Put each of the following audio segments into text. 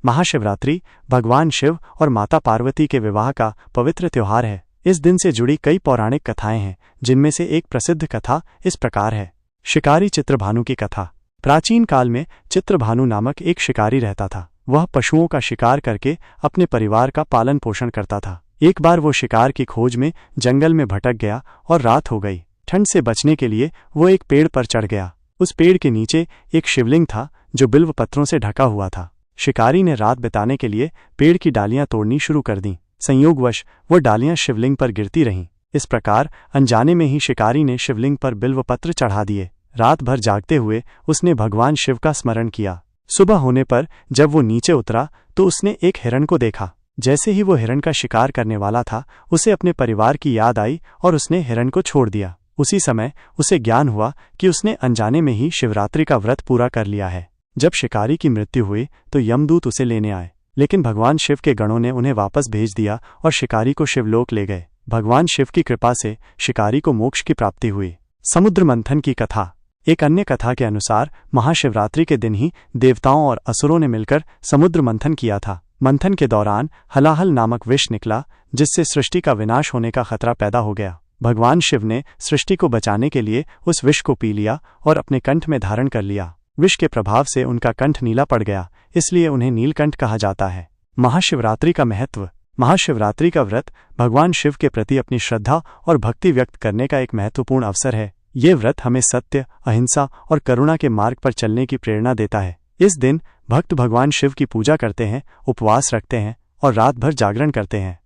महाशिवरात्रि भगवान शिव और माता पार्वती के विवाह का पवित्र त्योहार है। इस दिन से जुड़ी कई पौराणिक कथाएं हैं, जिनमें से एक प्रसिद्ध कथा इस प्रकार है। शिकारी चित्रभानु की कथा। प्राचीन काल में चित्रभानु नामक एक शिकारी रहता था। वह पशुओं का शिकार करके अपने परिवार का पालन पोषण करता था। एक बार वो शिकार की खोज में जंगल में भटक गया और रात हो गई। ठंड से बचने के लिए वो एक पेड़ पर चढ़ गया। उस पेड़ के नीचे एक शिवलिंग था जो बिल्व पत्रों से ढका हुआ था। शिकारी ने रात बिताने के लिए पेड़ की डालियां तोड़नी शुरू कर दी। संयोगवश वो डालियां शिवलिंग पर गिरती रहीं। इस प्रकार अनजाने में ही शिकारी ने शिवलिंग पर बिल्व पत्र चढ़ा दिए। रात भर जागते हुए उसने भगवान शिव का स्मरण किया। सुबह होने पर जब वो नीचे उतरा तो उसने एक हिरण को देखा। जैसे ही वो हिरण का शिकार करने वाला था, उसे अपने परिवार की याद आई और उसने हिरण को छोड़ दिया। उसी समय उसे ज्ञान हुआ कि उसने अनजाने में ही शिवरात्रि का व्रत पूरा कर लिया है। जब शिकारी की मृत्यु हुई तो यमदूत उसे लेने आए, लेकिन भगवान शिव के गणों ने उन्हें वापस भेज दिया और शिकारी को शिवलोक ले गए। भगवान शिव की कृपा से शिकारी को मोक्ष की प्राप्ति हुई। समुद्र मंथन की कथा। एक अन्य कथा के अनुसार महाशिवरात्रि के दिन ही देवताओं और असुरों ने मिलकर समुद्र मंथन किया था। मंथन के दौरान हलाहल नामक विष निकला, जिससे सृष्टि का विनाश होने का खतरा पैदा हो गया। भगवान शिव ने सृष्टि को बचाने के लिए उस विष को पी लिया और अपने कंठ में धारण कर लिया। विष के प्रभाव से उनका कंठ नीला पड़ गया, इसलिए उन्हें नीलकंठ कहा जाता है। महाशिवरात्रि का महत्व। महाशिवरात्रि का व्रत भगवान शिव के प्रति अपनी श्रद्धा और भक्ति व्यक्त करने का एक महत्वपूर्ण अवसर है। ये व्रत हमें सत्य, अहिंसा और करुणा के मार्ग पर चलने की प्रेरणा देता है। इस दिन भक्त भगवान शिव की पूजा करते हैं, उपवास रखते हैं और रात भर जागरण करते हैं।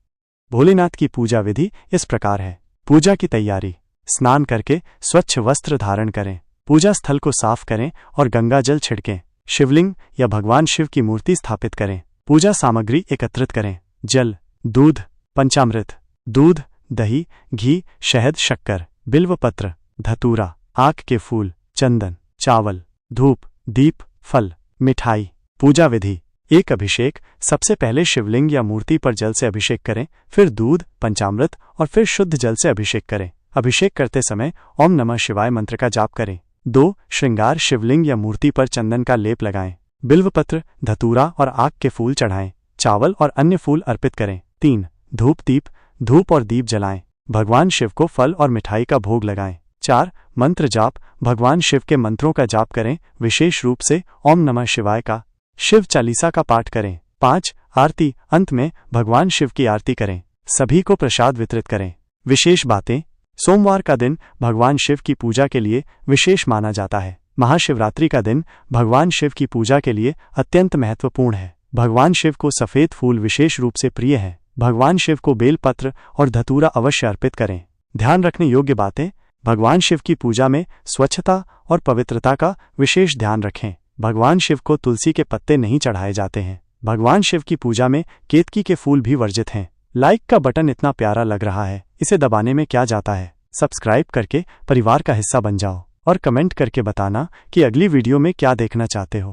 भोलेनाथ की पूजा विधि इस प्रकार है। पूजा की तैयारी। स्नान करके स्वच्छ वस्त्र धारण करें। पूजा स्थल को साफ करें और गंगा जल छिड़कें। शिवलिंग या भगवान शिव की मूर्ति स्थापित करें। पूजा सामग्री एकत्रित करें। जल, दूध, पंचामृत, दूध, दही, घी, शहद, शक्कर, बिल्वपत्र, धतूरा, आक के फूल, चंदन, चावल, धूप, दीप, फल, मिठाई। पूजा विधि। एक अभिषेक। सबसे पहले शिवलिंग या मूर्ति पर जल से अभिषेक करें, फिर दूध, पंचामृत और फिर शुद्ध जल से अभिषेक करें। अभिषेक करते समय ओम नमः शिवाय मंत्र का जाप करें। 2. श्रृंगार। शिवलिंग या मूर्ति पर चंदन का लेप लगाएं। बिल्वपत्र, धतूरा और आक के फूल चढ़ाएं। चावल और अन्य फूल अर्पित करें। 3. धूप और दीप जलाएं। भगवान शिव को फल और मिठाई का भोग लगाएं। 4. मंत्र जाप। भगवान शिव के मंत्रों का जाप करें, विशेष रूप से ओम नमः शिवाय का। शिव चालीसा का पाठ करें। 5. आरती। अंत में भगवान शिव की आरती करें। सभी को प्रसाद वितरित करें। विशेष बातें। सोमवार का दिन भगवान शिव की पूजा के लिए विशेष माना जाता है। महाशिवरात्रि का दिन भगवान शिव की पूजा के लिए अत्यंत महत्वपूर्ण है। भगवान शिव को सफेद फूल विशेष रूप से प्रिय हैं। भगवान शिव को बेलपत्र और धतूरा अवश्य अर्पित करें। ध्यान रखने योग्य बातें। भगवान शिव की पूजा में स्वच्छता और पवित्रता का विशेष ध्यान रखें। भगवान शिव को तुलसी के पत्ते नहीं चढ़ाए जाते हैं। भगवान शिव की पूजा में केतकी के फूल भी वर्जित हैं। लाइक का बटन इतना प्यारा लग रहा है, इसे दबाने में क्या जाता है। सब्सक्राइब करके परिवार का हिस्सा बन जाओ और कमेंट करके बताना कि अगली वीडियो में क्या देखना चाहते हो।